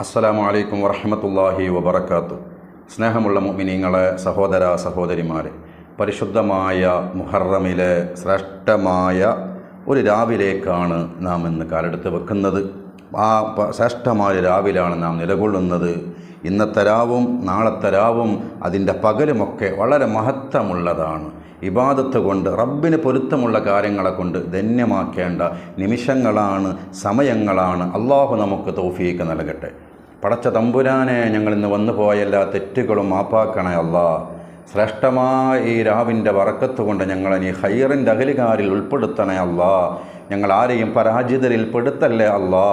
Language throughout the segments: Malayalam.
അസ്സലാമു അലൈക്കും വറഹ്മത്തുള്ളാഹി വബറകാതുഹു. സ്നേഹമുള്ള മുഅ്മിനീങ്ങളെ, സഹോദര സഹോദരിമാരെ, പരിശുദ്ധമായ മുഹറമിലെ ശ്രേഷ്ഠമായ ഒരു രാവിലേക്കാണ് നാം ഇന്ന് കാലെടുത്ത് വെക്കുന്നത്. ആ ശ്രേഷ്ഠമായ രാവിലാണ് നാം നിലകൊള്ളുന്നത്. ഇന്നത്തെ രാവും നാളത്തെ രാവും അതിൻ്റെ പകലുമൊക്കെ വളരെ മഹത്വമുള്ളതാണ്. ഇബാദത്ത് കൊണ്ട്, റബ്ബിന് പൊരുത്തമുള്ള കാര്യങ്ങളെ കൊണ്ട് ധന്യമാക്കേണ്ട നിമിഷങ്ങളാണ്, സമയങ്ങളാണ്. അള്ളാഹു നമുക്ക് തൗഫീഖ് നൽകട്ടെ. പടച്ച തമ്പുരാനെ, ഞങ്ങളിന്ന് വന്നുപോയ എല്ലാ തെറ്റുകളും മാപ്പാക്കണേ അല്ലാ. ശ്രേഷ്ഠമായ ഈ രാവിൻ്റെ ബറക്കത്ത് കൊണ്ട് ഞങ്ങളെ നീ ഖൈറിൻ്റെ അകലുകാരിൽ ഉൾപ്പെടുത്തണേ അല്ലാ. ഞങ്ങൾ ആരെയും പരാജിതരിൽ പെടുത്തല്ലേ അല്ലാ.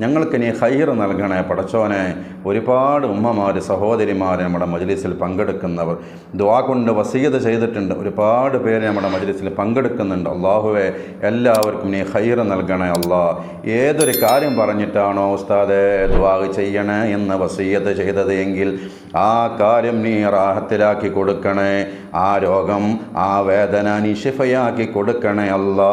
ഞങ്ങൾക്ക് നീ ഖൈർ നൽകണേ പടച്ചോനെ. ഒരുപാട് ഉമ്മമാർ, സഹോദരിമാർ നമ്മുടെ മജ്ലിസിൽ പങ്കെടുക്കുന്നവർ ദുആ കൊണ്ട് വസീയത്ത് ചെയ്തിട്ടുണ്ട്. ഒരുപാട് പേര് നമ്മുടെ മജ്ലിസിൽ പങ്കെടുക്കുന്നുണ്ട്. അള്ളാഹുവെ, എല്ലാവർക്കും നീ ഖൈർ നൽകണേ അല്ലാ. ഏതൊരു കാര്യം പറഞ്ഞിട്ടാണോ ഉസ്താദേ ദുആ ചെയ്യണേ എന്ന് വസീയത്ത് ചെയ്തത് എങ്കിൽ ആ കാര്യം നീ റാഹത്തിലാക്കി കൊടുക്കണേ. ആ രോഗം, ആ വേദന നീ ശിഫയാക്കി കൊടുക്കണേ അല്ലാ.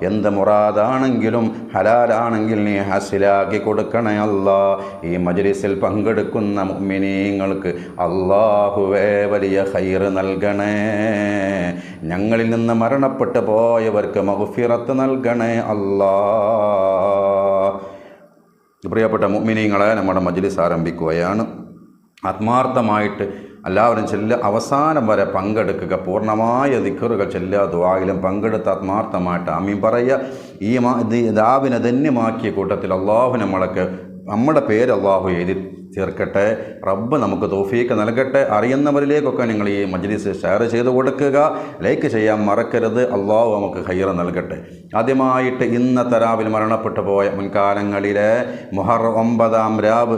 എന്ത് മുറാദാണെങ്കിലും ഹലാലാണെങ്കിൽ നീ ഹസിലാക്കി കൊടുക്കണേ അല്ലാ. ഈ മജ്ലിസിൽ പങ്കെടുക്കുന്ന മുഅ്മിനീങ്ങൾക്ക് അല്ലാഹുവേ വലിയ ഖൈർ നൽകണേ. ഞങ്ങളിൽ നിന്ന് മരണപ്പെട്ടു പോയവർക്ക് മഗ്ഫിറത്ത് നൽകണേ അല്ലാ. പ്രിയപ്പെട്ട മുഅ്മിനീങ്ങളെ, നമ്മുടെ മജ്ലിസ് ആരംഭിക്കുകയാണ്. ആത്മാർത്ഥമായിട്ട് എല്ലാവരും അവസാനം വരെ പങ്കെടുക്കുക. പൂർണ്ണമായ ദിക്റുകൾ ചൊല്ലുക. ദുആയിലും പങ്കെടുത്ത് ആത്മാർത്ഥമായിട്ട് ആമീൻ പറയുക. ഈ ദാവിനെ ധന്യമാക്കിയ കൂട്ടത്തിൽ അള്ളാഹു നമ്മുടെ പേര് അള്ളാഹു എഴുതി ചേർക്കട്ടെ. റബ്ബ് നമുക്ക് തൗഫീഖ് നൽകട്ടെ. അറിയുന്നവരിലേക്കൊക്കെ നിങ്ങൾ ഈ മജ്ലിസ് ഷെയർ ചെയ്ത് കൊടുക്കുക. ലൈക്ക് ചെയ്യാൻ മറക്കരുത്. അള്ളാഹു നമുക്ക് ഖൈർ നൽകട്ടെ. ആദ്യമായിട്ട് ഇന്നത്തെ രാവിൽ മരണപ്പെട്ടു പോയ മുൻകാലങ്ങളിലെ മുഹറം 9-ാം രാവ്,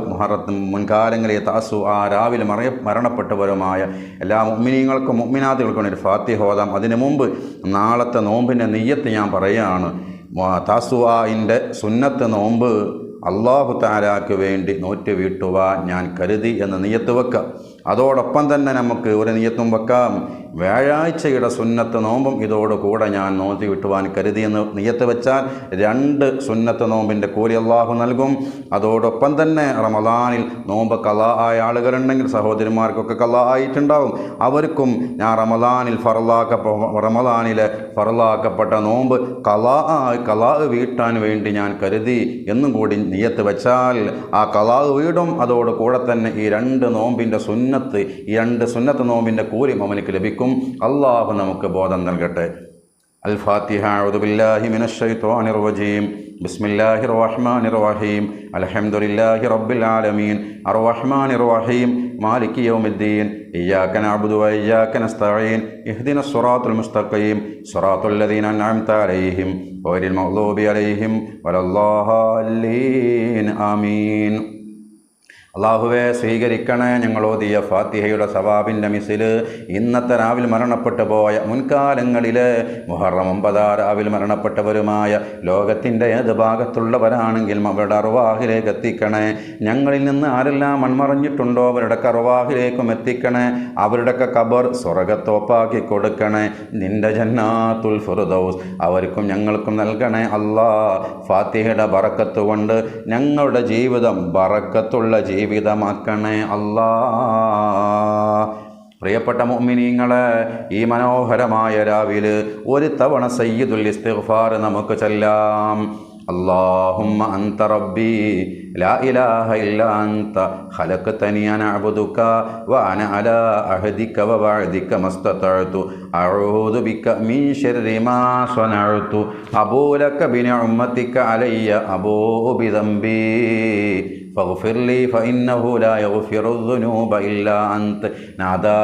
മുൻകാലങ്ങളിലെ താസു ആ രാവിൽ മരണപ്പെട്ടവരുമായ എല്ലാ മുഅ്മിനീങ്ങൾക്കും മുഅ്മിനാത്തുകൾക്കും ഒരു ഫാത്തിഹ ഓതാം. അതിനു മുമ്പ് നാളത്തെ നോമ്പിൻ്റെ നിയ്യത്ത് ഞാൻ പറയുകയാണ്. താസുആൻ്റെ സുന്നത്ത് നോമ്പ് അല്ലാഹു തആലാക്ക് വേണ്ടി നോറ്റ് വീട്ടുവാൻ ഞാൻ കരുതി എന്ന് നിയ്യത്ത് വെക്കുക. അതോടൊപ്പം തന്നെ നമുക്ക് ഒരു നിയ്യത്തും വെക്കാം. വ്യാഴാഴ്ചയുടെ സുന്നത്ത് നോമ്പും ഇതോടുകൂടെ ഞാൻ നോറ്റ് വിട്ടുവാൻ കരുതി എന്ന് നിയ്യത്ത് വെച്ചാൽ 2 സുന്നത്ത് നോമ്പിൻ്റെ കൂലി അള്ളാഹു നൽകും. അതോടൊപ്പം തന്നെ റമദാനിൽ നോമ്പ് ഖളാ ആയ ആളുകളുണ്ടെങ്കിൽ, സഹോദരിമാർക്കൊക്കെ ഖളാ ആയിട്ടുണ്ടാവും, അവർക്കും ഞാൻ റമദാനിലെ ഫറലാക്കപ്പെട്ട നോമ്പ് ഖളാ വീട്ടാൻ വേണ്ടി ഞാൻ കരുതി എന്നും കൂടി നിയ്യത്ത് വെച്ചാൽ ആ ഖളാ വീടും. അതോടുകൂടെ തന്നെ ഈ 2 നോമ്പിൻ്റെ സുന്നത്ത്, ഈ 2 സുന്നത്ത് നോമ്പിൻ്റെ കൂലി അവനക്ക് ലഭിക്കും. അള്ളാഹു നമുക്ക് ബോധം നൽകട്ടെ. അൽ ഫാത്തിഹ. അഊദു ബില്ലാഹി മിനശ് ശൈത്വാനിർ റജീം. ബിസ്മില്ലാഹിർ റഹ്മാനിർ റഹീം. അൽഹംദുലില്ലാഹി റബ്ബിൽ ആലമീൻ. അർറഹ്മാനിർ റഹീം. മാലികി യൗമിദ്ദീൻ. ഇയ്യാക നഅ്ബുദു വ ഇയ്യാക നസ്തഈൻ. ഇഹ്ദിനസ് സിറാത്തുൽ മുസ്തഖീം. സിറാത്തുൽ ലദീന അൻഅംത അലൈഹിം ഗൈറിൽ മഗ്ദൂബി അലൈഹിം വലദ്ദാലിൻ. ആമീൻ. അള്ളാഹുവെ, സ്വീകരിക്കണേ ഞങ്ങളോതിയ ഫാത്തിഹയുടെ സവാബിൻ്റെ മിസിൽ ഇന്നത്തെ രാവിൽ മരണപ്പെട്ടു പോയ മുൻകാലങ്ങളിലെ മുഹറം 9-ാം രാവിൽ മരണപ്പെട്ടവരുമായ ലോകത്തിൻ്റെ ഏത് ഭാഗത്തുള്ളവരാണെങ്കിൽ അവരുടെ അർവാഹിലേക്ക് എത്തിക്കണേ. ഞങ്ങളിൽ നിന്ന് ആരെല്ലാം മൺമറഞ്ഞിട്ടുണ്ടോ അവരുടെ അർവാഹിലേക്കും എത്തിക്കണേ. അവരുടെയൊക്കെ ഖബർ സ്വർഗ്ഗത്തോപ്പാക്കി കൊടുക്കണേ. നിൻ്റെ ജന്നാത്തുൽ ഫിർദൗസ് അവർക്കും ഞങ്ങൾക്കും നൽകണേ അല്ലാ. ഫാത്തിഹയുടെ ബറക്കത്ത് കൊണ്ട് ഞങ്ങളുടെ ജീവിതം ബറക്കത്തുള്ള ജീവിതമാക്കണേ അല്ലാ. പ്രിയപ്പെട്ട മുഅ്മിനീങ്ങളെ, ഈ മനോഹരമായ രാവിലെ ഒരു തവണ സയ്യിദുൽ ഇസ്തിഗ്ഫാർ നമുക്ക് ചൊല്ലാം. اللهم أنت ربي لا إله إلا أنت خلقتني أن أعبدك وأنا على عهدك ووعدك ما استطعت أعوذ بك من شر ما صنعت أبوء لك بنعمتك علي أبوء بذنبي فاغفر لي فإنه لا يغفر الذنوب إلا أنت. നാദാ,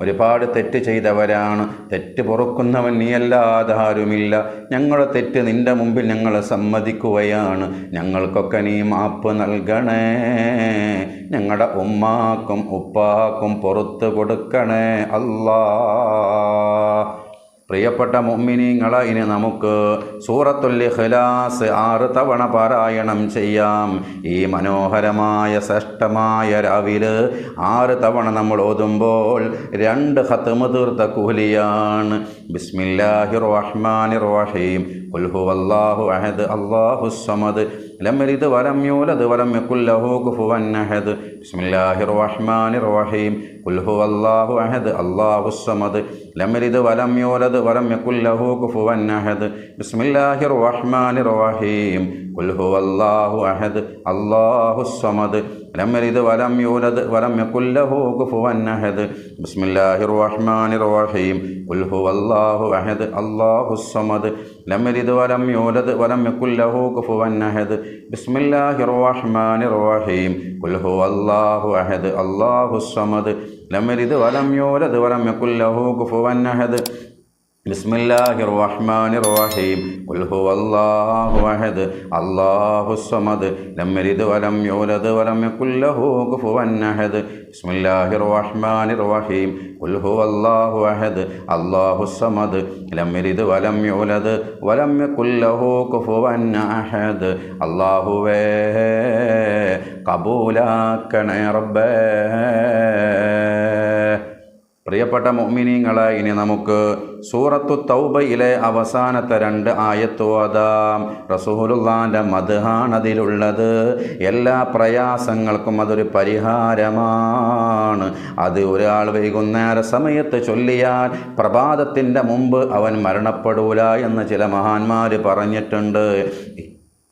ഒരുപാട് തെറ്റ് ചെയ്തവരാണ്. തെറ്റ് പൊറുക്കുന്നവൻ നീയല്ലാതെ ആരുമില്ല. ഞങ്ങളുടെ തെറ്റ് നിൻ്റെ മുമ്പിൽ ഞങ്ങൾ സമ്മതിക്കുകയാണ്. ഞങ്ങൾക്കൊക്കെ നീ മാപ്പ് നൽകണേ. ഞങ്ങളുടെ ഉമ്മാക്കും ഉപ്പാക്കും പുറത്ത് കൊടുക്കണേ അല്ലാ. പ്രിയപ്പെട്ട മുഅ്മിനീങ്ങളെ, ഇനി നമുക്ക് സൂറത്തുൽ ഇഖ്ലാസ് 6 തവണ പാരായണം ചെയ്യാം. ഈ മനോഹരമായ ശ്രേഷ്ഠമായ രാവിലെ 6 തവണ നമ്മൾ ഓതുമ്പോൾ 2 ഖത്മ് തീർത്ത കൂലിയാണ്. ബിസ്മില്ലാഹിർ റഹ്മാനിർ റഹീം ഖുൽ ഹുവല്ലാഹു അഹദ് അല്ലാഹുസ് സമദ് ലം യലിദ് വലം യൂലദ് വലം യകുൽ ലഹു കുഫുവൻ അഹദ് ബിസ്മില്ലാഹിർ റഹ്മാനിർ റഹീം ഖുൽ ഹുവല്ലാഹു അഹദ് അല്ലാഹുസ് സമദ് ലം യലിദ് വലം യൂലദ് വലം യകുൽ ലഹു കുഫുവൻ അഹദ് ബിസ്മില്ലാഹിർ റഹ്മാനിർ റഹീം ഖുൽ ഹുവല്ലാഹു അഹദ് അല്ലാഹുസ് സമദ് ലം യലിദ് വലം യൂലദ് വലം യകുൽ ലഹു കുഫുവൻ അഹദ് ബിസ്മില്ലാഹിർ റഹ്മാനിർ റഹീം ഖുൽ ഹുവല്ലാഹു അഹദ് അല്ലാഹുസ് സമദ് ലം യലിദ് വലം യൂലദ് വലം യകുൽ ലഹു കുഫുവൻ അഹദ് ബിസ്മില്ലാഹിർ റഹ്മാനിർ റഹീം ഖുൽ ഹുവല്ലാഹു അഹദ് അല്ലാഹുസ് സമദ് ലം യലിദ് വലം യൂലദ് വലം യകുൽ ലഹു കുഫുവൻ അഹദ് ബിസ്മില്ലാഹിർ റഹ്മാനിർ റഹീം ഖുൽ ഹുവല്ലാഹു അഹദ് അല്ലാഹുസ് സമദ് ലം യലിദ് വലം യൂലദ് വലം യകുൽ ലഹു കുഫുവൻ അഹദ് ബിസ്മില്ലാഹിർ റഹ്മാനിർ റഹീം ഖുൽ ഹുവല്ലാഹു അഹദ് അല്ലാഹുസ് സമദ് ലം യലിദ് വലം യൂലദ് വലം യകുൽ ലഹു കുഫുവൻ അഹദ്. അല്ലാഹുവേ കബൂലാക്കണേ റബ്ബേ. പ്രിയപ്പെട്ട മുഅ്മിനീങ്ങളെ, ഇനി നമുക്ക് സൂറത്തു തൗബയിലെ അവസാനത്തെ 2 ആയത്ത് ഓതാം. റസൂലുള്ളാഹിന്റെ മദ്ഹാണ് അതിലുള്ളത്. എല്ലാ പ്രയാസങ്ങൾക്കും അതൊരു പരിഹാരമാണ്. അത് ഒരാൾ വൈകുന്നേര സമയത്ത് ചൊല്ലിയാൽ പ്രഭാതത്തിൻ്റെ മുമ്പ് അവൻ മരണപ്പെടൂല എന്ന് ചില മഹാന്മാർ പറഞ്ഞിട്ടുണ്ട്.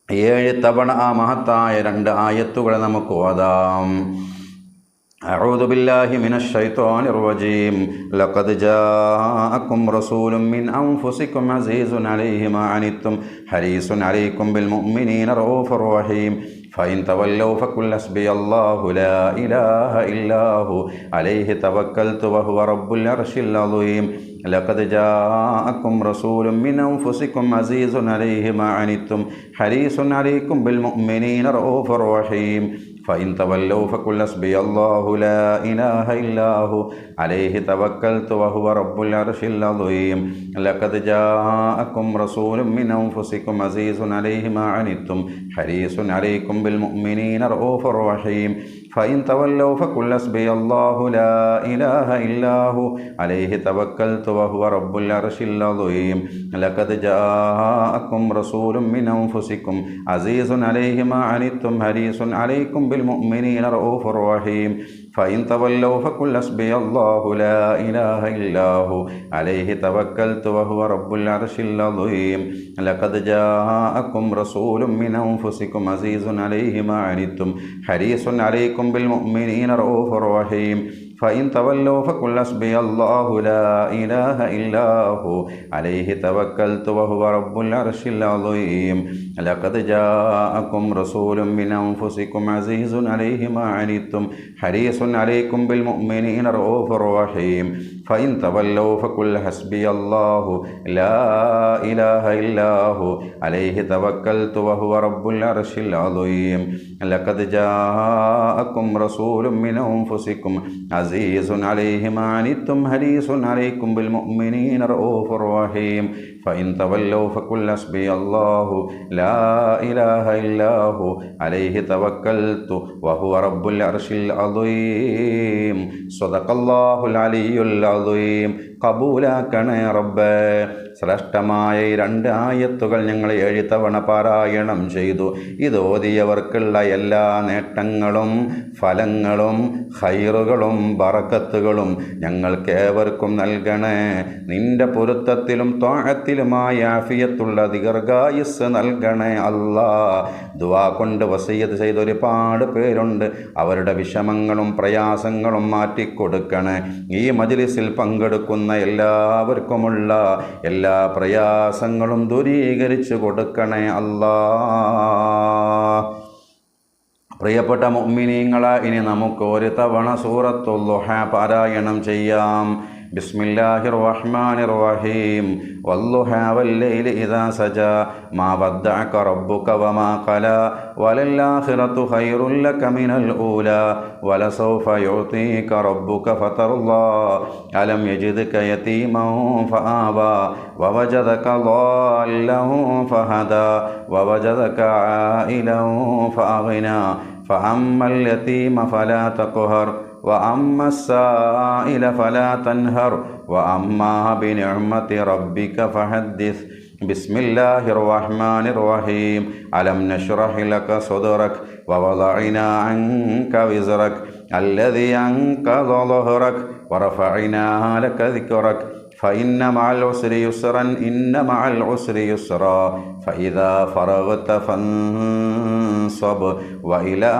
7 തവണ ആ മഹത്തായ 2 ആയത്തുകളെ നമുക്ക് ഓതാം. أعوذ بالله من الشيطان الرجيم لقد جاءكم رسول من أنفسكم عزيز عليه ما عنتم حريص عليكم بالمؤمنين رؤوف رحيم فإن تولوا فقل حسبي الله لا إله إلا هو عليه توكلت وهو رب العرش العظيم لقد جاءكم رسول من أنفسكم عزيز عليه ما عنتم حريص عليكم بالمؤمنين رؤوف رحيم فإن تولوا فقل حسبي الله لا إله إلا هو عليه توكلت وهو رب العرش العظيم لقد جاءكم رسول من أنفسكم عزيز عليه ما عنتم حريص عليكم بالمؤمنين رؤوف رحيم فإن تولوا فقل حسبي الله لا إله إلا هو عليه توكلت وهو رب العرش العظيم لقد جاءكم رسول من أنفسكم عزيز عليه ما عنتم حريص عليكم بالمؤمنين رؤوف رحيم فإن تولوا فقل حسبي الله لا إله إلا هو عليه توكلت وهو رب العرش العظيم لقد جاءكم رسول من أنفسكم عزيز عليه ما عنتم حريص عليكم بالمؤمنين رؤوف رحيم فإن تولوا فقل حسبي الله لا إله إلا هو عليه توكلت وهو رب العرش العظيم لقد جاءكم رسول من أنفسكم عزيز عليه ما عنتم حريص عليكم بالمؤمنين رؤوف رحيم فإن تولوا فقل حسبي الله لا إله إلا هو عليه توكلت وهو رب العرش العظيم لقد جاءكم رسول من أنفسكم عزيز عليه ما عنتم حريص عليكم بالمؤمنين رؤوف رحيم فإن تولوا فقل حسبي الله لا إله إلا هو عليه توكلت وهو رب العرش العظيم صدق الله العلي العظيم കബൂലാക്കണേ റബ്ബേ. ശ്രേഷ്ഠമായ 2 ആയത്തുകൾ ഞങ്ങൾ 7 തവണ പാരായണം ചെയ്തു. ഇത് ഓതിയവർക്കുള്ള എല്ലാ നേട്ടങ്ങളും ഫലങ്ങളും ഖൈറുകളും ബറക്കത്തുകളും ഞങ്ങൾക്കേവർക്കും നൽകണേ. നിന്റെ പൊരുത്തത്തിലും ത്വാഅത്തിലുമായ ആഫിയത്തുള്ള ദീർഘായുസ്സ് നൽകണേ അല്ലാ. ദുആ കൊണ്ട് വസിയത്ത് ചെയ്ത ഒരുപാട് പേരുണ്ട്. അവരുടെ വിഷമങ്ങളും പ്രയാസങ്ങളും മാറ്റിക്കൊടുക്കണേ. ഈ മജ്ലിസിൽ പങ്കെടുക്കുന്ന എല്ലാവർക്കുമുള്ള എല്ലാ പ്രയാസങ്ങളും ദൂരീകരിച്ചു കൊടുക്കണേ അല്ലാ. പ്രിയപ്പെട്ട മുഅ്മിനീങ്ങളെ, ഇനി നമുക്ക് 1 തവണ സൂറത്തുൽ ദുഹ പാരായണം ചെയ്യാം. ബിസ്മില്ലാഹിർ റഹ്മാനിർ റഹീം വല്ലുഹ വല്ലൈലി ഇദാ സജാ മാ വദ്ദഅക റബ്ബുക വമാ ഖലാ വലല്ലാഖിറതു ഖൈറുൽ ലക മിനൽ ഊലാ വലസൗഫ യുഅതീക റബ്ബുക ഫതർളാ അലം യജിദ്ക യതീമൻ ഫആവാ വവജദക ളാല്ലൻ ഫഹദാ വവജദക ആയിലൻ ഫഅഗ്നാ فأما اليتيم فلا تقهر وأما السائل فلا تنهر وأما بنعمة ربك فحدث بسم الله الرحمن الرحيم ألم نشرح لك صدرك ووضعنا عنك وزرك الذي أنقض ظهرك ورفعنا لك ذكرك فإن مع العسر يسرا إن مع العسر يسرا فإذا فرغت فانصب وإلى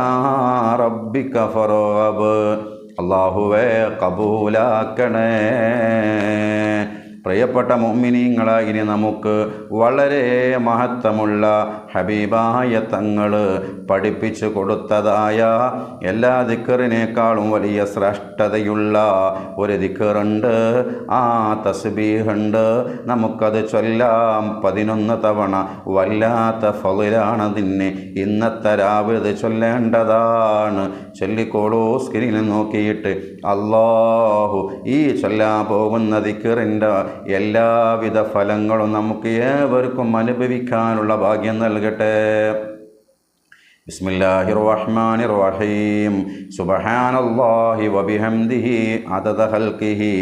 ربك فارغب. അല്ലാഹുവേ കബൂലാക്കണേ. പ്രിയപ്പെട്ട മുഅ്മിനീങ്ങളെ, ഇനി നമുക്ക് വളരെ മഹത്വമുള്ള ഹബീബായ തങ്ങൾ പഠിപ്പിച്ചു കൊടുത്തതായ എല്ലാ ദിക്റിനേക്കാളും വലിയ ശ്രേഷ്ഠതയുള്ള ഒരു ദിക്റുണ്ട്, ആ തസ്ബീഹുണ്ട്. നമുക്കത് ചൊല്ലാം 11 തവണ. വല്ലാത്ത ഫളിലാണതിന്. ഇന്നത്തെ രാവിലെ ചൊല്ലേണ്ടതാണ്. ചൊല്ലിക്കോളൂ. സ്ക്രീനിൽ നോക്കിയിട്ട് അല്ലാഹു ഈ ചൊല്ലാൻ പോകുന്ന ദിക്റിൻ്റെ എല്ലാവിധ ഫലങ്ങളും നമുക്ക് ഏവർക്കും അനുഭവിക്കാനുള്ള ഭാഗ്യം നൽകട്ടെ. ബിസ്മില്ലാഹിർ റഹ്മാനിർ റഹീം. സുബ്ഹാനല്ലാഹി വബിഹംദിഹി അദദ ഖൽഖിഹി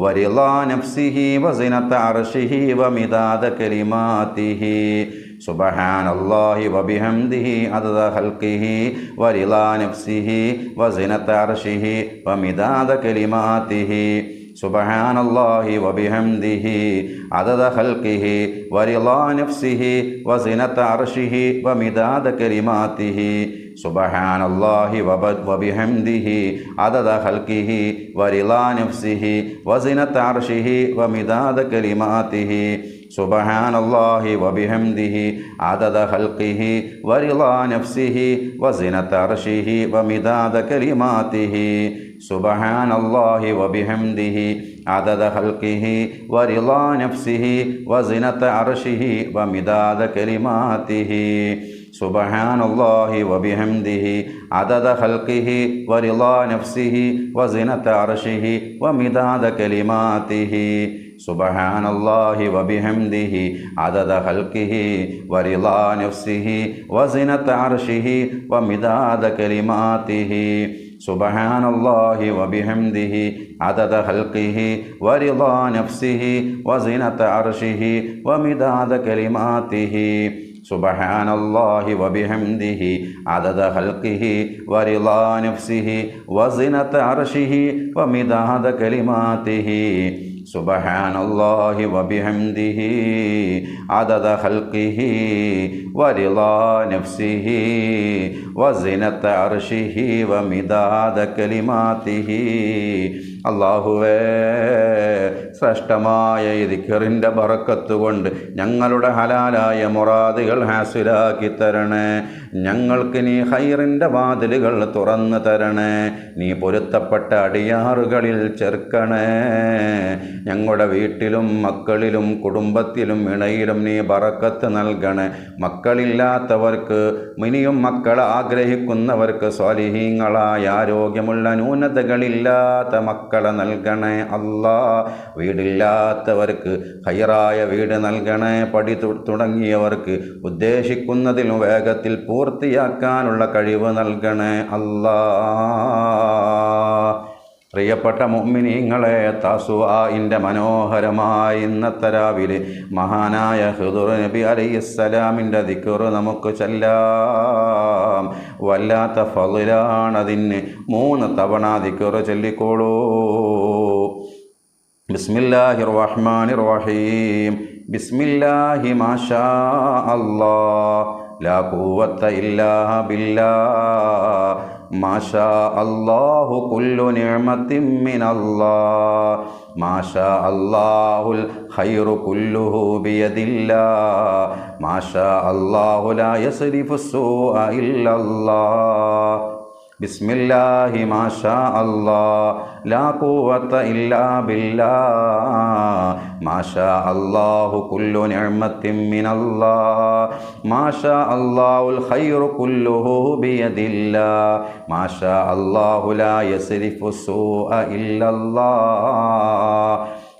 വറിളാ നഫ്സിഹി വസിനത അർശിഹി വമിദാദ കലിമാതിഹി. സുബ്ഹാനല്ലാഹി വബിഹംദിഹി അദദ ഖൽഖിഹി വറിളാ നഫ്സിഹി വസിനത അർശിഹി വമിദാദ കലിമാതിഹി. സുബ്ഹാനല്ലാഹി വബിഹംദിഹി അദദ ഖൽഖിഹി വറിളാ നഫ്സിഹി വസിനത അർശിഹി വമിദാദ കലിമാതിഹി. സുബ്ഹാനല്ലാഹി വബിഹംദിഹി അദദ ഖൽഖിഹി വറിളാ നഫ്സിഹി വസിനത അർശിഹി വമിദാദ കലിമാതിഹി. സുബ്ഹാനല്ലാഹി വബിഹംദിഹി അദദ ഖൽഖിഹി വറിളാ നഫ്സിഹി വസിനത അർശിഹി വമിദാദ കലിമാതിഹി. സുബ്ഹാനല്ലാഹി വബിഹംദിഹി അദദ ഖൽഖിഹി വറിളാ നഫ്സിഹി വസിനത അർശിഹി വമിദാദ കലിമാതിഹി. സുബ്ഹാനല്ലാഹി വബിഹംദിഹി അദദ ഖൽഖിഹി വറിളാ നഫ്സിഹി വസിനത അർശിഹി വമിദാദ കലിമാതിഹി. സുബ്ഹാനല്ലാഹി വബിഹംദിഹി അദദ ഖൽഖിഹി വറിളാ നഫ്സിഹി വസിനത അർശിഹി വമിദാദ കലിമാതിഹി. സുബ്ഹാനല്ലാഹി വബിഹംദിഹി അദദ ഖൽഖിഹി വറിളാ നഫ്സിഹി വസിനത അർശിഹി വമിദാദ കലിമാതിഹി. സുബ്ഹാനല്ലാഹി വബിഹംദിഹി അദദ ഖൽഖിഹി വറിളാ നഫ്സിഹി വസിനത അർശിഹി വമിദാദ കലിമാതിഹി. സുബ്ഹാനല്ലാഹി വബിഹംദിഹി അദദ ഖൽഖിഹി വറിളാ നഫ്സിഹി വസിനത അർശിഹി വമിദാദ കലിമാതിഹി. അല്ലാഹുവേ, ശ്രേഷ്ഠമായ ഈ ദിക്റിൻ്റെ ബറക്കത്ത് കൊണ്ട് ഞങ്ങളുടെ ഹലാലായ മുറാദുകൾ ഹാസിലാക്കി തരണേ. ഞങ്ങൾക്ക് നീ ഖൈറിൻ്റെ വാതിലുകൾ തുറന്നു തരണേ. നീ പൊരുത്തപ്പെട്ട അടിയാറുകളിൽ ചേർക്കണേ. ഞങ്ങളുടെ വീട്ടിലും മക്കളിലും കുടുംബത്തിലും ഇണയിലും നീ ബറക്കത്ത് നൽകണേ. മക്കളില്ലാത്തവർക്ക്, ഇനിയും മക്കളെ ആഗ്രഹിക്കുന്നവർക്ക് സ്വാലിഹീങ്ങളായ ആരോഗ്യമുള്ള ന്യൂനതകളില്ലാത്ത മക്കളെ നൽകണേ അല്ലാ. വീടില്ലാത്തവർക്ക് ഖൈറായ വീട് നൽകണേ. പടി തുടങ്ങിയവർക്ക് ഉദ്ദേശിക്കുന്നതിലും വേഗത്തിൽ പൂർത്തിയാക്കാനുള്ള കഴിവ് നൽകണേ അല്ലാ. പ്രിയപ്പെട്ട മുഅ്മിനീങ്ങളെ, തസ്വാഇൻ്റെ മനോഹരമായ ഇന്നത്തെ രാവിലെ മഹാനായ ഖിദ്ർ നബി അലൈഹിസ്സലാമിൻ്റെ ദിക്ർ നമുക്ക് ചൊല്ലാം. വല്ലാത്ത ഫളിലാണതിന്. 3 തവണ ദിക്ർ ചൊല്ലിക്കോളൂ. ബിസ്മില്ലാഹിർ റഹ്മാനിർ റഹീം. ബിസ്മില്ലാഹി മാഷാ അല്ലാഹ് ലാ ഖുവത ഇല്ലാ ബില്ലാഹ് മാഷാ അല്ലാഹു കുല്ലു നിഅമത്തിൻ മിനല്ലാഹ് മാഷാ അല്ലാഹുൽ ഖൈറു കുല്ലുഹു ബിയദില്ലാഹ് മാഷാ അല്ലാഹു ലാ യസ്രിഫു സ്സൂഅ ഇല്ലല്ലാഹ്. ബിസ്മില്ലാഹി മാഷാ അല്ലാഹ് ലാ ഖുവത ഇല്ലാ ബില്ലാഹ് മാഷാ അല്ലാഹു കുല്ലു നിഅമത്തിൻ മിനല്ലാഹ് മാഷാ അല്ലാഹുൽ ഖൈറു കുല്ലുഹു ബിയദില്ലാഹ് മാഷാ അല്ലാഹു ലാ യസ്രിഫു സ്സൂഅ ഇല്ലല്ലാഹ്.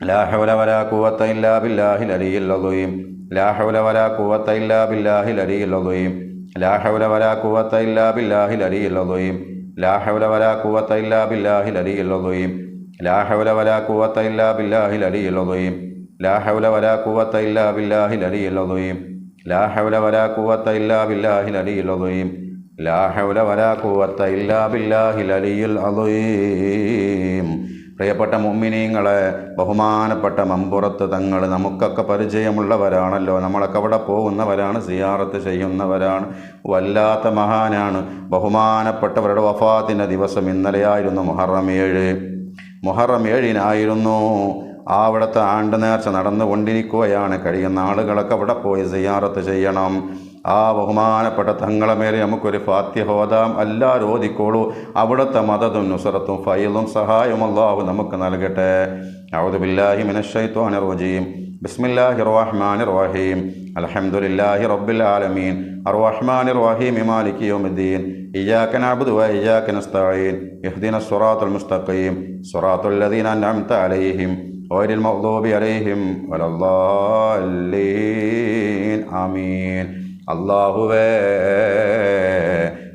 ലാ ഹൗല വലാ ഖുവത ഇല്ലാ ബില്ലാഹിൽ അലിയിൽ അദീം. ലാ ഹൗല വലാ ഖുവത ഇല്ലാ ബില്ലാഹിൽ അലിയിൽ അദീം. ലാ ഹൗല വലാ ഖുവത ഇല്ലാ ബില്ലാഹിൽ അലിയിൽ അദീം. ലാ ഹൗല വലാ ഖുവത ഇല്ലാ ബില്ലാഹിൽ അലിയിൽ അദീം. ലാ ഹൗല വലാ ഖുവത ഇല്ലാ ബില്ലാഹിൽ അലിയിൽ അദീം. ലാ ഹൗല വലാ ഖുവത ഇല്ലാ ബില്ലാഹിൽ അലിയിൽ അദീം. ലാ ഹൗല വലാ ഖുവത ഇല്ലാ ബില്ലാഹിൽ അലിയിൽ അദീം. ലാ ഹൗല വലാ ഖുവത ഇല്ലാ ബില്ലാഹിൽ അലിയിൽ അദീം. പ്രിയപ്പെട്ട മുഅ്മിനീങ്ങളെ, ബഹുമാനപ്പെട്ട മമ്പുറത്ത് തങ്ങൾ നമുക്കൊക്കെ പരിചയമുള്ളവരാണല്ലോ. നമ്മളൊക്കെ അവിടെ പോകുന്നവരാണ്, സിയാറത്ത് ചെയ്യുന്നവരാണ്. വല്ലാത്ത മഹാനാണ്. ബഹുമാനപ്പെട്ടവരുടെ വഫാത്തിൻ്റെ ദിവസം ഇന്നലെയായിരുന്നു മുഹറം 7. മുഹറം 7-നായിരുന്നു അവിടുത്തെ ആണ്ട് നേർച്ച നടന്നുകൊണ്ടിരിക്കുകയാണ്. കഴിയുന്ന ആളുകളൊക്കെ അവിടെ പോയി സിയാറത്ത് ചെയ്യണം. ആ ബഹുമാനപ്പെട്ട തങ്ങളെ മേലെ നമുക്കൊരു ഫാത്തിഹ ഓതാം. എല്ലാവരും ഓതിക്കോളൂ. അവിടുത്തെ മദദും നുസ്റത്തും ഫൈലും സഹായവും അല്ലാഹു നമുക്ക് നൽകട്ടെ. അഊദു ബില്ലാഹി മിനശ് ശൈത്വാനിർ റജീം. ബിസ്മില്ലാഹിർ റഹ്മാനിർ റഹീം. അൽഹംദുലില്ലാഹി റബ്ബിൽ ആലമീൻ അർറഹ്മാനിർ റഹീം മാലികി യൗമിദ്ദീൻ ഇയ്യാക നഅ്ബുദു വ ഇയ്യാക നസ്തഈൻ ഇഹ്ദിനസ് സിറാത്തൽ മുസ്തഖീം സിറാത്തൽ ലദീന അൻഅംത അലൈഹിം ഗൈറിൽ മഗ്ദൂബി അലൈഹിം വലദ്ദാല്ലീൻ. ആമീൻ. അല്ലാഹുവേ,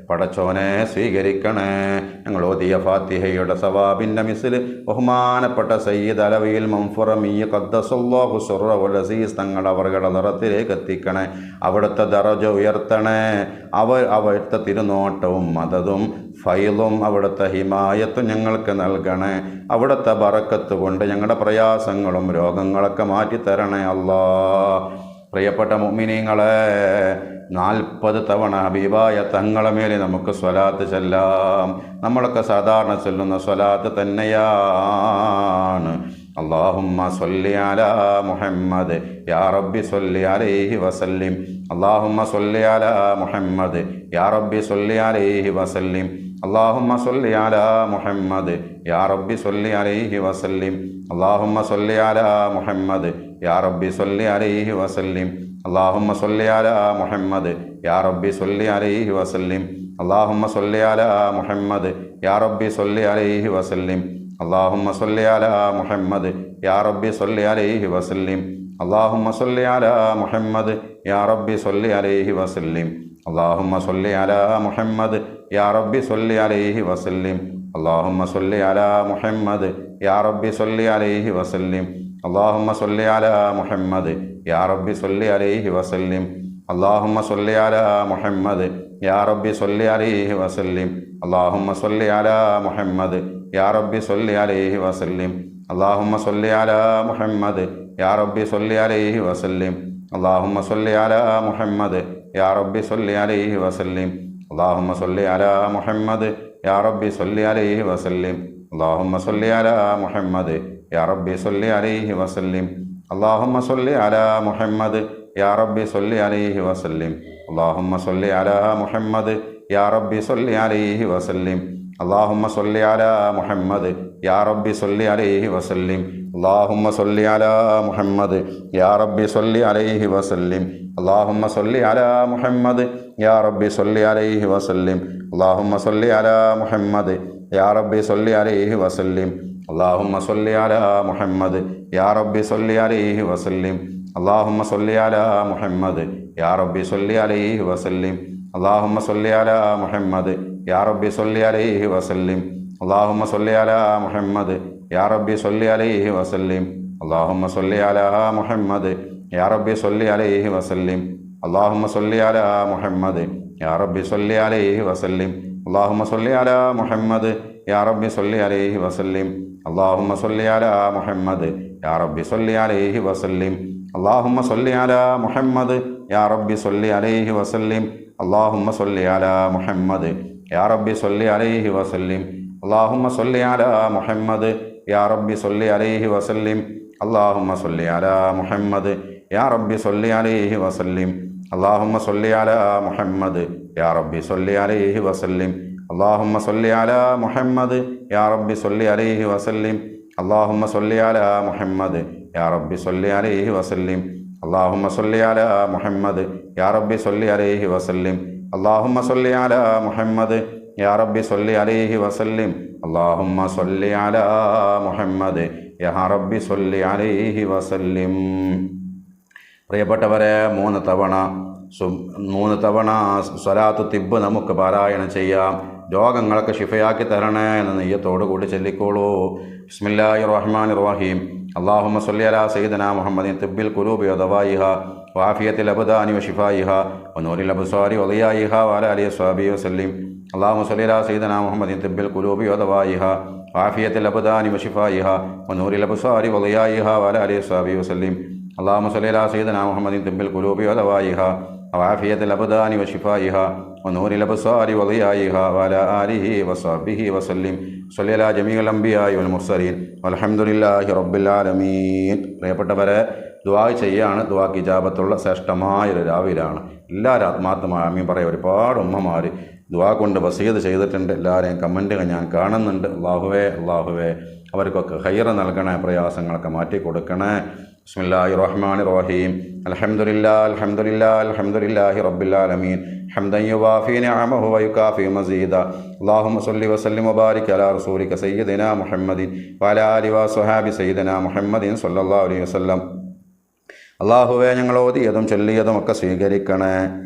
പടച്ചോനെ സ്വീകരിക്കണേ. ഞങ്ങൾ ഓതിയ ഫാത്തിഹയുടെ സവാബിൻ്റെ മിസ്ൽ ബഹുമാനപ്പെട്ട സയ്യിദ് അലവിയിൽ മൻഫുറമി ഖദ്ദസല്ലാഹു സിർറഹുൽ അസീസ് തങ്ങൾ അവരുടെ നിറത്തിലേക്ക് എത്തിക്കണേ. അവിടുത്തെ ദറജ ഉയർത്തണേ. അവിടുത്തെ തിരുനോട്ടവും മദതും ഫൈലും അവിടുത്തെ ഹിമായത്തും ഞങ്ങൾക്ക് നൽകണേ. അവിടുത്തെ ബറക്കത്ത് കൊണ്ട് ഞങ്ങളുടെ പ്രയാസങ്ങളും രോഗങ്ങളൊക്കെ മാറ്റിത്തരണേ അല്ലാ. പ്രിയപ്പെട്ട മുഅ്മിനീങ്ങളെ, 40 തവണ ഹബീബായ തങ്ങളെ മേലെ നമുക്ക് സ്വലാത്ത് ചെല്ലാം. നമ്മളൊക്കെ സാധാരണ ചൊല്ലുന്ന സ്വലാത്ത് തന്നെയാണ്. അല്ലാഹുമ്മ സ്വല്ലി അലാ മുഹമ്മദ് യാ റബ്ബി സ്വല്ലി അലൈഹി വസല്ലിം. അല്ലാഹുമ്മ സ്വല്ലി അലാ മുഹമ്മദ് യാ റബ്ബി സ്വല്ലി അലൈഹി വസല്ലിം. അല്ലാഹുമ്മ സ്വല്ലി അലാ മുഹമ്മദ് യാ റബ്ബി സ്വല്ലി അലൈഹി വസല്ലിം. അല്ലാഹുമ്മ സ്വല്ലി അലാ മുഹമ്മദ് യാ റബ്ബി സ്വല്ലി അലൈഹി വസല്ലിം. അല്ലാഹുമ്മ സ്വല്ലി അലാ മുഹമ്മദ് യാ റബ്ബി സ്വല്ലി അലൈഹി വസല്ലിം. അല്ലാഹുമ്മ സ്വല്ലി അലാ മുഹമ്മദ് യാ റബ്ബി സ്വല്ലി അലൈഹി വസല്ലിം. അല്ലാഹുമ്മ സ്വല്ലി അലാ മുഹമ്മദ് യാ റബ്ബി സ്വല്ലി അലൈഹി വസല്ലിം. അല്ലാഹുമ്മ സ്വല്ലി അലാ മുഹമ്മദ് യാ റബ്ബി സ്വല്ലി അലൈഹി വസല്ലിം. അല്ലാഹുമ്മ സ്വല്ലി അലാ മുഹമ്മദ് യാ റബ്ബി സ്വല്ലി അലൈഹി വസല്ലിം. അല്ലാഹുമ്മ സ്വല്ലി അലാ മുഹമ്മദ് യാ റബ്ബി സ്വല്ലി അലൈഹി വസല്ലിം. അല്ലാഹുമ്മ സ്വല്ലി അലാ മുഹമ്മദ് യാ റബ്ബി സ്വല്ലി അലൈഹി വസല്ലിം. അല്ലാഹുമ്മ സ്വല്ലി അലാ മുഹമ്മദ് യാ റബ്ബി സ്വല്ലി അലൈഹി വസല്ലിം. അല്ലാഹുമ്മ സ്വല്ലി അലാ മുഹമ്മദ് യാ റബ്ബി സ്വല്ലി അലൈഹി വസല്ലിം. അല്ലാഹുമ്മ സ്വല്ലി അലാ മുഹമ്മദ് യാ റബ്ബി സ്വല്ലി അലൈഹി വസല്ലിം. അല്ലാഹുമ്മ സ്വല്ലി അലാ മുഹമ്മദ് യാ റബ്ബി സ്വല്ലി അലൈഹി വസല്ലിം. അല്ലാഹുമ്മ സ്വല്ലി അലാ മുഹമ്മദ് യാ റബ്ബി സ്വല്ലി അലൈഹി വസല്ലിം. അല്ലാഹുമ്മ സ്വല്ലി അലാ മുഹമ്മദ് യാ റബ്ബി സ്വല്ലി അലൈഹി വസല്ലിം. അല്ലാഹുമ്മ സ്വല്ലി അലാ മുഹമ്മദ് യാ റബ്ബി സ്വല്ലി അലൈഹി വസല്ലിം. അല്ലാഹുമ്മ സ്വല്ലി അലാ മുഹമ്മദ് യാ റബ്ബി സ്വല്ലി അലൈഹി വസല്ലിം. അല്ലാഹുമ്മ സ്വല്ലി അലാ മുഹമ്മദ് യാ റബ്ബി സ്വല്ലി അലൈഹി വസല്ലിം. അല്ലാഹുമ്മ സ്വല്ലി അലാ മുഹമ്മദ് യാ റബ്ബി സ്വല്ലി അലൈഹി വസല്ലിം. അല്ലാഹുമ്മ സ്വല്ലി അലാ മുഹമ്മദ് യാ റബ്ബി സ്വല്ലി അലൈഹി വസല്ലിം. അല്ലാഹുമ്മ സ്വല്ലി അലാ മുഹമ്മദ് യാ റബ്ബി സ്വല്ലി അലൈഹി വസല്ലിം. അല്ലാഹുമ്മ സ്വല്ലി അലാ മുഹമ്മദ് യാ റബ്ബി സ്വല്ലി അലൈഹി വസല്ലിം. അല്ലാഹുമ്മ സ്വല്ലി അലാ മുഹമ്മദ് യാ റബ്ബി സ്വല്ലി അലൈഹി വസല്ലിം. അല്ലാഹുമ്മ സ്വല്ലി അലാ മുഹമ്മദ് യാ റബ്ബി സ്വല്ലി അലൈഹി വസല്ലിം. അല്ലാഹുമ്മ സ്വല്ലി അലാ മുഹമ്മദ് യാ റബ്ബി സ്വല്ലി അലൈഹി വസല്ലിം. അല്ലാഹുമ്മ സ്വല്ലി അലാ മുഹമ്മദ് യാ റബ്ബി സ്വല്ലി അലൈഹി വസല്ലിം. അല്ലാഹുമ്മ സ്വല്ലി അലാ മുഹമ്മദ് യാ റബ്ബി സ്വല്ലി അലൈഹി വസല്ലിം. അല്ലാഹുമ്മ സ്വല്ലി അലാ മുഹമ്മദ് യാ റബ്ബി സ്വല്ലി അലൈഹി വസല്ലിം. അല്ലാഹുമ്മ സ്വല്ലി അലാ മുഹമ്മദ് യാ റബ്ബി സ്വല്ലി അലൈഹി വസല്ലിം. അല്ലാഹുമ്മ സ്വല്ലി അലാ മുഹമ്മദ് യാ റബ്ബി സ്വല്ലി അലൈഹി വസല്ലിം. അല്ലാഹുമ്മ സ്വല്ലി അലാ മുഹമ്മദ് യാ റബ്ബി സ്വല്ലി അലൈഹി വസല്ലിം. അല്ലാഹുമ്മ സ്വല്ലി അലാ മുഹമ്മദ് യാ റബ്ബി സ്വല്ലി അലൈഹി വസല്ലിം. അല്ലാഹുമ്മ സ്വല്ലി അലാ മുഹമ്മദ് യാ റബ്ബി സ്വല്ലി അലൈഹി വസല്ലിം. അല്ലാഹുമ്മ സ്വല്ലി അലാ മുഹമ്മദ് യാ റബ്ബി സ്വല്ലി അലൈഹി വസല്ലിം. അല്ലാഹുമ്മ സ്വല്ലി അലാ മുഹമ്മദ് യാ റബ്ബി സ്വല്ലി അലൈഹി വസല്ലിം. അല്ലാഹുമ്മ സ്വല്ലി അലാ മുഹമ്മദ് യാ റബ്ബി സ്വല്ലി അലൈഹി വസല്ലിം. അല്ലാഹുമ്മ സ്വല്ലി അലാ മുഹമ്മദ് യാ റബ്ബി സ്വല്ലി അലൈഹി വസല്ലിം. അല്ലാഹുമ്മ സ്വല്ലി അലാ മുഹമ്മദ് യാ റബ്ബി സ്വല്ലി അലൈഹി വസല്ലിം. അല്ലാഹുമ്മ സ്വല്ലി അലാ മുഹമ്മദ് യാ റബ്ബി സ്വല്ലി അലൈഹി വസല്ലിം. പ്രിയപ്പെട്ടവരെ, മൂന്ന് തവണ സ്വലാത്തു തിബ്ബ് നമുക്ക് പാരായണം ചെയ്യാം. രോഗങ്ങളൊക്കെ ശിഫയാക്കി തരണേ എന്ന നെയ്യത്തോടു കൂടി ചൊല്ലിക്കോളൂ. ബിസ്മില്ലാഹിർ റഹ്മാനിർ റഹീം. അല്ലാഹുമ്മ സ്വല്ലി അലാ സയ്യിദിനാ മുഹമ്മദിൻ തിബ്ബിൽ ഖുലൂബി വദവായിഹ വആഫിയത്തിൽ അബ്ദാനി വശിഫായിഹ വനൂരിൽ അബ്സാരി വളിയായിഹ വഅലാ ആലിഹി വസഹ്ബിഹി വസല്ലിം. അല്ലാഹുമ്മ സ്വല്ലി അലാ സയ്യിദിനാ മുഹമ്മദിൻ തിബ്ബിൽ ഖുലൂബി വദവായിഹ വആഫിയത്തിൽ അബ്ദാനി വശിഫായിഹ വനൂരിൽ അബ്സാരി വളിയായിഹ വഅലാ ആലിഹി വസഹ്ബിഹി വസല്ലിം. അല്ലാഹുമ്മ സ്വല്ലി അലാ സയ്യിദിനാ മുഹമ്മദിൻ തിബ്ബിൽ ഖുലൂബി വദവായിഹ വആഫിയത്തിൽ അബ്ദാനി വശിഫായിഹ വനൂരിൽ അബ്സാരി വളിയായിഹ വഅലാ ആലിഹി വസഹ്ബിഹി വസല്ലിം. സ്വല്ലി അലാ ജമീഇൽ അംബിയാഇ വൽ മുർസലീൻ വൽഹംദുലില്ലാഹി റബ്ബിൽ ആലമീൻ. പ്രിയപ്പെട്ടവരെ, ദുആ ചെയ്യാണ്. ദുആക്ക് ഇജാബത്തുള്ള ശ്രേഷ്ഠമായൊരു രാവിലാണ്. എല്ലാവരും ആത്മാർത്ഥമായ ആമീൻ പറയുക. ഒരുപാട് ഉമ്മമാർ ദുആ കൊണ്ട് വസീയത്ത് ചെയ്തിട്ടുണ്ട്. എല്ലാവരെയും കമൻറ്റുകൾ ഞാൻ കാണുന്നുണ്ട്. അല്ലാഹുവേ അവർക്കൊക്കെ ഖൈറ് നൽകണേ, പ്രയാസങ്ങളൊക്കെ മാറ്റി കൊടുക്കണേ. ബിസ്മില്ലാഹിർ റഹ്മാനിർ റഹീം. അൽഹംദുലില്ലാഹി റബ്ബിൽ ആലമീൻ ഹംദൻ യുവാഫി നിഅമഹു വയുകാഫി മസീദ. അല്ലാഹുമ്മ സ്വല്ലി വസല്ലിം വബാരിക് അലാ റസൂലിക സയ്യിദിനാ മുഹമ്മദിൻ വഅലാ ആലിഹി വസ്വഹാബി സയ്യിദിനാ മുഹമ്മദിൻ സ്വല്ലല്ലാഹു അലൈഹി വസല്ലം. അല്ലാഹുവേ, ഞങ്ങൾ ഓതിയതും ചൊല്ലിയതും ഒക്കെ സ്വീകരിക്കണേ.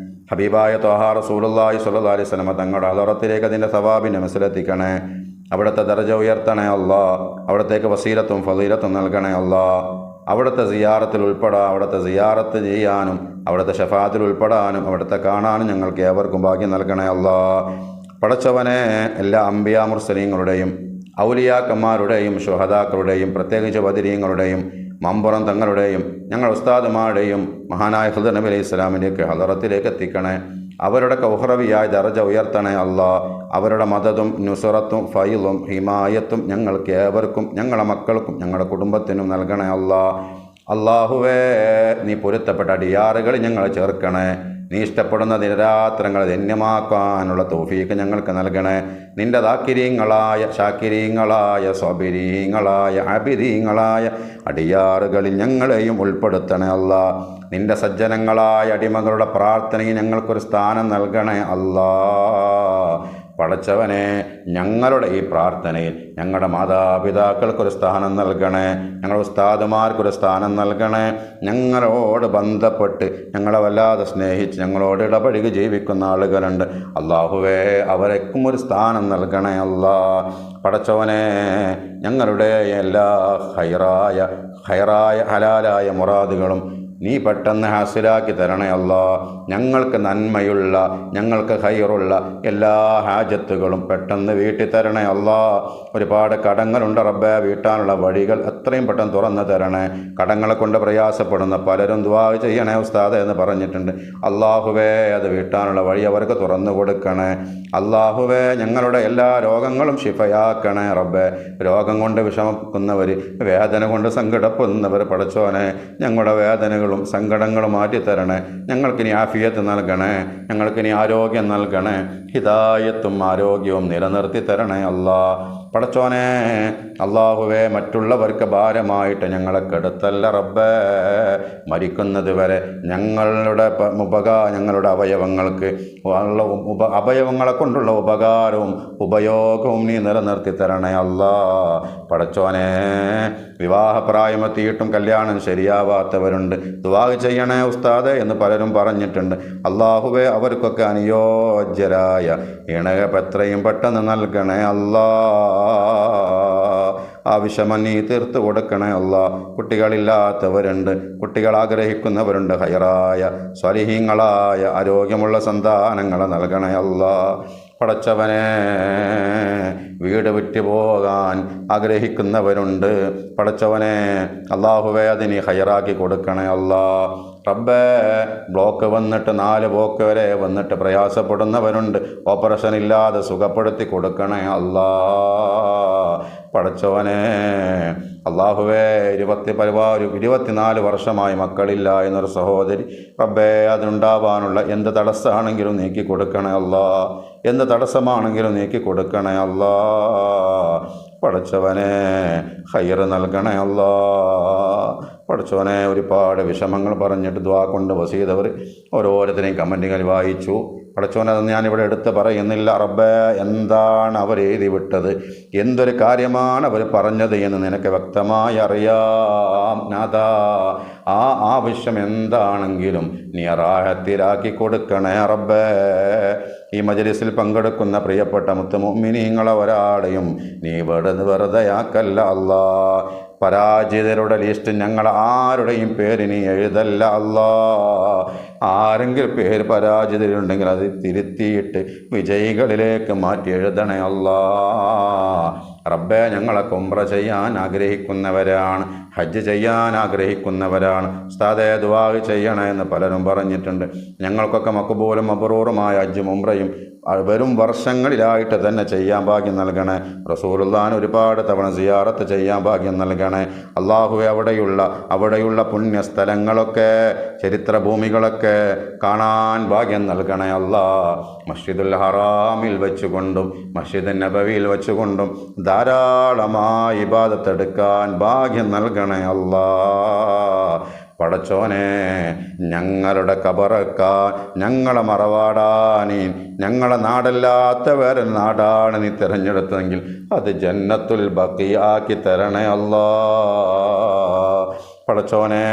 ഹബീബായ ത്വാഹ റസൂലുള്ളാഹി സ്വല്ലല്ലാഹു അലൈഹി വസല്ലം തങ്ങളുടെ ഹളറത്തിലേക്ക് അതിൻ്റെ സവാബിനെ മനസ്സിലെത്തിക്കണേ. അവിടുത്തെ ദർജ ഉയർത്തണേ അല്ലാ. അവിടത്തേക്ക് വസീലത്തും ഫളീലത്തും നൽകണേ അല്ലാ. അവിടുത്തെ സിയാറത്തിൽ ഉൾപ്പെടാൻ, അവിടുത്തെ സിയാറത്ത് ചെയ്യാനും അവിടുത്തെ ഷഫാത്തിൽ ഉൾപ്പെടാനും അവിടുത്തെ കാണാനും ഞങ്ങൾക്ക് ഏവർക്കും ഭാഗ്യം നൽകണേ അല്ലാ. പടച്ചവനെ, എല്ലാ അംബിയാ മുർസലീങ്ങളുടെയും ഔലിയാക്കന്മാരുടെയും ശുഹദാക്കളുടെയും പ്രത്യേകിച്ച് ബദരീങ്ങളുടെയും മമ്പുറം തങ്ങളുടെയും ഞങ്ങൾ ഉസ്താദുമാരുടെയും മഹാനായ ഖിദ്ർ നബി അലൈഹി ഇസ്ലാമിൻ്റെയൊക്കെ ഹളറത്തിലേക്ക് എത്തിക്കണേ. അവരുടെ കൗഹറവിയായ ദർജ ഉയർത്തണേ അല്ലാ. അവരുടെ മദതും നുസറത്തും ഫൈലും ഹിമായത്തും ഞങ്ങൾക്ക് ഏവർക്കും ഞങ്ങളുടെ മക്കൾക്കും ഞങ്ങളുടെ കുടുംബത്തിനും നൽകണേ അല്ലാ. അല്ലാഹുവേ, നീ പൊരുത്തപ്പെട്ട അടിയാറുകൾ ഞങ്ങളെ ചേർക്കണേ. നീ ഇഷ്ടപ്പെടുന്ന ദിനരാത്രങ്ങൾ ധന്യമാക്കാനുള്ള തൗഫീക്ക് ഞങ്ങൾക്ക് നൽകണേ. നിൻ്റെ ദാക്കിരീങ്ങളായ ഷാക്കിരീങ്ങളായ സ്വബിരീങ്ങളായ അബിദീങ്ങളായ അടിയാറുകളിൽ ഞങ്ങളെയും ഉൾപ്പെടുത്തണേ അല്ലാ. നിൻ്റെ സജ്ജനങ്ങളായ അടിമകളുടെ പ്രാർത്ഥനയിൽ ഞങ്ങൾക്കൊരു സ്ഥാനം നൽകണേ അല്ലാ. പടച്ചവനെ, ഞങ്ങളുടെ ഈ പ്രാർത്ഥനയിൽ ഞങ്ങളുടെ മാതാപിതാക്കൾക്കൊരു സ്ഥാനം നൽകണേ. ഞങ്ങളുടെ ഉസ്താദുമാർക്കൊരു സ്ഥാനം നൽകണേ. ഞങ്ങളോട് ബന്ധപ്പെട്ട് ഞങ്ങളെ വല്ലാതെ സ്നേഹിച്ച് ഞങ്ങളോട് ഇടപഴകി ജീവിക്കുന്ന ആളുകളുണ്ട്. അല്ലാഹുവേ, അവരേക്കും ഒരു സ്ഥാനം നൽകണേ അല്ലാ. പടച്ചവനെ, ഞങ്ങളുടെ എല്ലാ ഹൈറായ ഹലാലായ മുറാദുകളും നീ പെട്ടെന്ന് ഹാസിലാക്കി തരണേ അല്ലാ. ഞങ്ങൾക്ക് നന്മയുള്ള, ഞങ്ങൾക്ക് ഖൈറുള്ള എല്ലാ ഹാജത്തുകളും പെട്ടെന്ന് വീട്ടി തരണേ അല്ലാ. ഒരുപാട് കടങ്ങളുണ്ട് റബ്ബേ, വീട്ടാനുള്ള വഴികൾ എത്രയും പെട്ടെന്ന് തുറന്നു തരണേ. കടങ്ങളെ കൊണ്ട് പ്രയാസപ്പെടുന്ന പലരും ദുആ ചെയ്യണേ ഉസ്താദ് എന്ന് പറഞ്ഞിട്ടുണ്ട്. അല്ലാഹുവേ, അത് വീട്ടാനുള്ള വഴി അവർക്ക് തുറന്നു കൊടുക്കണേ. അല്ലാഹുവേ, ഞങ്ങളുടെ എല്ലാ രോഗങ്ങളും ശിഫയാക്കണേ റബ്ബേ. രോഗം കൊണ്ട് വിഷമിക്കുന്നവർ, വേദന കൊണ്ട് സങ്കടപ്പെടുന്നവർ, പടച്ചോനെ, ഞങ്ങളുടെ വേദനകൾ സങ്കടങ്ങളും മാറ്റിത്തരണേ. ഞങ്ങൾക്കിനി ആഫിയത്ത് നൽകണേ. ഞങ്ങൾക്കിനി ആരോഗ്യം നൽകണേ. ഹിദായത്തും ആരോഗ്യവും നിലനിർത്തി തരണേ അല്ലാ. പടച്ചോനെ, അല്ലാഹുവേ, മറ്റുള്ളവർക്ക് ഭാരമായിട്ട് ഞങ്ങളെ കെടുത്തല്ല റബ്ബേ. മരിക്കുന്നത് വരെ ഞങ്ങളുടെ അവയവങ്ങൾക്ക് അവയവങ്ങളെ കൊണ്ടുള്ള ഉപകാരവും ഉപയോഗവും നീ നിലനിർത്തി തരണേ അല്ലാ. പടച്ചോനെ, വിവാഹപ്രായമെത്തിയിട്ടും കല്യാണം ശരിയാവാത്തവരുണ്ട്. ദുആ ചെയ്യണേ ഉസ്താദ് എന്ന് പലരും പറഞ്ഞിട്ടുണ്ട്. അല്ലാഹുവേ, അവർക്കൊക്കെ അനുയോജ്യരായ ഇണയെ എത്രയും പെട്ടെന്ന് നൽകണേ അല്ലാ. ആവശ്യം നീ തീർത്ത് കൊടുക്കണേ അല്ലാ. കുട്ടികളില്ലാത്തവരുണ്ട്, കുട്ടികൾ ആഗ്രഹിക്കുന്നവരുണ്ട്. ഹൈറായ സ്വലിഹീങ്ങളായ ആരോഗ്യമുള്ള സന്താനങ്ങളെ നൽകണേ അല്ലാ. പടച്ചവനെ, വീട് വിട്ടു പോകാൻ ആഗ്രഹിക്കുന്നവരുണ്ട്. പടച്ചവനെ, അല്ലാഹുവേ, അതിന് ഹൈറാക്കി കൊടുക്കണേ അല്ലാ. റബ്ബേ, ബ്ലോക്ക് വന്നിട്ട് 4 ബ്ലോക്ക് വരെ വന്നിട്ട് പ്രയാസപ്പെടുന്നവരുണ്ട്. ഓപ്പറേഷൻ ഇല്ലാതെ സുഖപ്പെടുത്തി കൊടുക്കണേ അല്ലാ. പടച്ചവനെ, അല്ലാഹുവേ, 24 വർഷമായി മക്കളില്ല എന്നൊരു സഹോദരി, റബ്ബേ, അതുണ്ടാവാനുള്ള എന്ത് തടസ്സമാണെങ്കിലും നീക്കി കൊടുക്കണേ അല്ലാ. എന്ത് തടസ്സമാണെങ്കിലും നീക്കി കൊടുക്കണേ അല്ലാ. പടച്ചവനെ, ഖൈർ നൽകണേ അല്ലാ. പടച്ചവനെ, ഒരുപാട് വിഷമങ്ങൾ പറഞ്ഞിട്ട് ദുആ കൊണ്ട് വസീതവർ ഓരോരുത്തരെയും കമൻറ്റുകൾ വായിച്ചു. പടച്ചോനെ അത് ഞാനിവിടെ എടുത്ത് പറയുന്നില്ല റബ്ബേ. എന്താണ് അവർ എഴുതി വിട്ടത്, എന്തൊരു കാര്യമാണ് അവർ പറഞ്ഞത് എന്ന് നിനക്ക് വ്യക്തമായി അറിയാം നാഥാ. ആ ആവശ്യം എന്താണെങ്കിലും നീ റാഹത്തിലാക്കി കൊടുക്കണേ റബ്ബേ. ഈ മജ്‌ലിസിൽ പങ്കെടുക്കുന്ന പ്രിയപ്പെട്ട മുത്തുമുഅ്മിനീങ്ങളെ ഒരാളെയും നീ വെറുതെയാക്കല്ല അല്ലാ. പരാജിതരുടെ ലിസ്റ്റ് ഞങ്ങൾ ആരുടെയും പേര് നീ എഴുതല്ല അല്ലാ. ആരെങ്കിലും പേര് പരാജിതരുണ്ടെങ്കിൽ അത് തിരുത്തിയിട്ട് വിജയികളിലേക്ക് മാറ്റി എഴുതണേ അല്ലാ. റബ്ബേ, ഞങ്ങളൊക്കെ ഉംറ ചെയ്യാൻ ആഗ്രഹിക്കുന്നവരാണ്, ഹജ്ജ് ചെയ്യാൻ ആഗ്രഹിക്കുന്നവരാണ്. ഉസ്താദേ ദുആ ചെയ്യണേ എന്ന് പലരും പറഞ്ഞിട്ടുണ്ട്. ഞങ്ങൾക്കൊക്കെ മഖ്ബൂലും മബ്റൂറുമായ ഹജ്ജും ഉംറയും വരും വർഷങ്ങളിലായിട്ട് തന്നെ ചെയ്യാൻ ഭാഗ്യം നൽകണേ. റസൂലുള്ളാഹിനെ ഒരുപാട് തവണ സിയാറത്ത് ചെയ്യാൻ ഭാഗ്യം നൽകണേ അല്ലാഹുവേ. അവിടെയുള്ള പുണ്യസ്ഥലങ്ങളൊക്കെ, ചരിത്രഭൂമികളൊക്കെ കാണാൻ ഭാഗ്യം നൽകണേ അല്ലാ. മസ്ജിദുൽ ഹറാമിൽ വെച്ചുകൊണ്ടും മസ്ജിദുൻ നബവിയിൽ വെച്ചുകൊണ്ടും ധാരാളമായി ഇബാദത്തെടുക്കാൻ ഭാഗ്യം നൽകണേ അല്ലാ. പടച്ചോനെ, ഞങ്ങളുടെ കബറക്കാൻ, ഞങ്ങളെ മറവാടാനീ, ഞങ്ങളെ നാടല്ലാത്ത വേറെ നാടാണ് നീ തിരഞ്ഞെടുത്തതെങ്കിൽ അത് ജന്നത്തുൽ ബഖിയാക്കി തരണേ അല്ലാ. പടച്ചോനെ,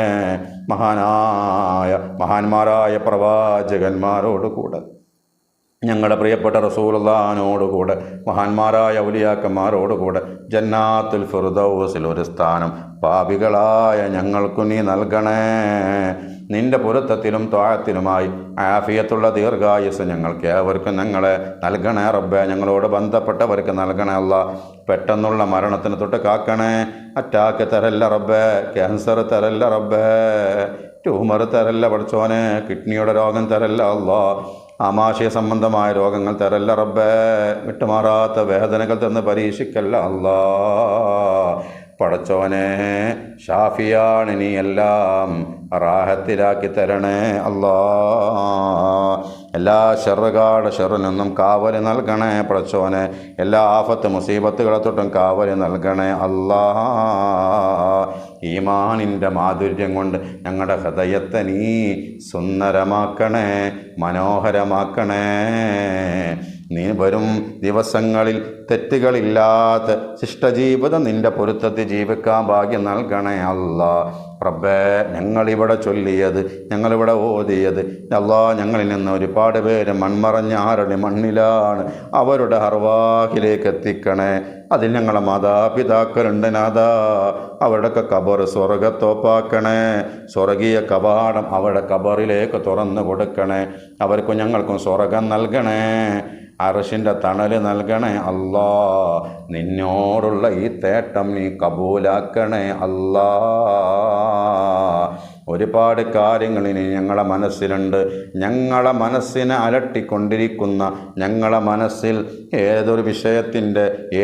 മഹാന്മാരായ പ്രവാചകന്മാരോടുകൂടെ, ഞങ്ങളുടെ പ്രിയപ്പെട്ട റസൂലുള്ളാഹിനോടുകൂടെ, മഹാന്മാരായ ഔലിയാക്കന്മാരോടുകൂടെ ജന്നാത്തുൽ ഫിർദൗസിൽ ഒരു സ്ഥാനം പാപികളായ ഞങ്ങൾക്കു നീ നൽകണേ. നിന്റെ പൊരുത്തത്തിലും ത്വാഅത്തിലുമായി ആഫിയത്തുള്ള ദീർഘായുസ് ഞങ്ങൾക്ക് ഏവർക്കും ഞങ്ങളെ നൽകണേ റബ്ബേ. ഞങ്ങളോട് ബന്ധപ്പെട്ടവർക്ക് നൽകണേ അല്ലാ. പെട്ടെന്നുള്ള മരണത്തിന് തൊട്ട് കാക്കണേ. അറ്റാക്ക് തരല്ല റബ്ബേ, ക്യാൻസർ തരല്ല റബ്ബേ, ട്യൂമർ തരല്ല പടച്ചോനെ, കിഡ്നിയുടെ രോഗം തരല്ല അല്ലാ, ആമാശയ സംബന്ധമായ രോഗങ്ങൾ തരല്ല റബ്ബേ, വിട്ടുമാറാത്ത വേദനകൾ തന്ന് പരീക്ഷിക്കല്ല അല്ലാ. പടച്ചോനെ, ഷാഫിയാണ് നീ, എല്ലാം റാഹത്തിലാക്കി തരണേ അല്ലാ. എല്ലാ ഷർറിൽ നിന്നും കാവൽ നൽകണേ പടച്ചോനെ. എല്ലാ ആഫത്ത് മുസീബത്തുകളെ തൊട്ടും കാവൽ നൽകണേ അല്ലാ. ഈമാനിൻ്റെ മാധുര്യം കൊണ്ട് ഞങ്ങളുടെ ഹൃദയത്തെ നീ സുന്ദരമാക്കണേ, മനോഹരമാക്കണേ. നീ വരും ദിവസങ്ങളിൽ തെറ്റുകളില്ലാത്ത ശിഷ്ടജീവിതം നിന്റെ പൊരുത്തത്തിൽ ജീവിക്കാൻ ഭാഗ്യം നൽകണേ അല്ലാ. റബ്ബേ, ഞങ്ങളിവിടെ ചൊല്ലിയത്, ഞങ്ങളിവിടെ ഓതിയത് അല്ലാ, ഞങ്ങളിൽ നിന്ന് ഒരുപാട് പേര് മൺമറഞ്ഞ ആരുടെ മണ്ണിലാണ്, അവരുടെ അർവാഹിലേക്ക് എത്തിക്കണേ. അതിൽ ഞങ്ങളെ മാതാപിതാക്കളുണ്ട് നാഥാ, അവരുടെയൊക്കെ കബർ സ്വർഗത്തോപ്പാക്കണേ. സ്വർഗീയ കവാടം അവരുടെ കബറിലേക്ക് തുറന്നു കൊടുക്കണേ. അവർക്കും ഞങ്ങൾക്കും സ്വർഗം നൽകണേ. അർശിൻ്റെ തണൽ നൽകണേ അല്ലാ. നിന്നോടുള്ള ഈ തേട്ടം നീ കബൂലാക്കണേ അല്ലാ. ഒരുപാട് കാര്യങ്ങൾ ഇനി ഞങ്ങളെ മനസ്സിലുണ്ട്. ഞങ്ങളെ മനസ്സിനെ അലട്ടിക്കൊണ്ടിരിക്കുന്ന, ഞങ്ങളെ മനസ്സിൽ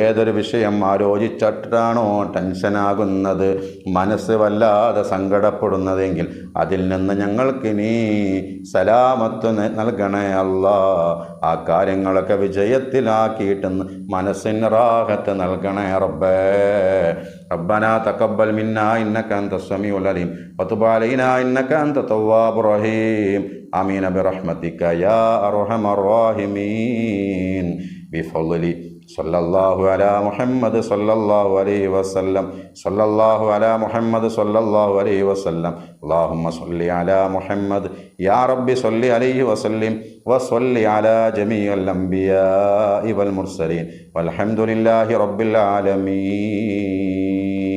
ഏതൊരു വിഷയം ആലോചിച്ചിട്ടാണോ ടെൻഷനാകുന്നത്, മനസ്സ് വല്ലാതെ സങ്കടപ്പെടുന്നതെങ്കിൽ അതിൽ നിന്ന് ഞങ്ങൾക്ക് നീ സലാമത്ത് നൽകണേ അല്ലാ. ആ കാര്യങ്ങളൊക്കെ വിജയത്തിലാക്കിയിട്ട് മനസ്സിന് റാഹത്ത് നൽകണേ റബ്ബേ. ربنا تقبل منا إنك أنت السميع العليم وتب علينا إنك أنت التواب الرحيم آمين برحمتك يا أرحم الراحمين بفضل صلى الله على محمد صلى الله عليه وسلم صلى الله على محمد صلى الله عليه وسلم اللهم صل على محمد يا رب صل عليه وسلم وصل على جميع الأنبياء والمرسلين والحمد لله رب العالمين.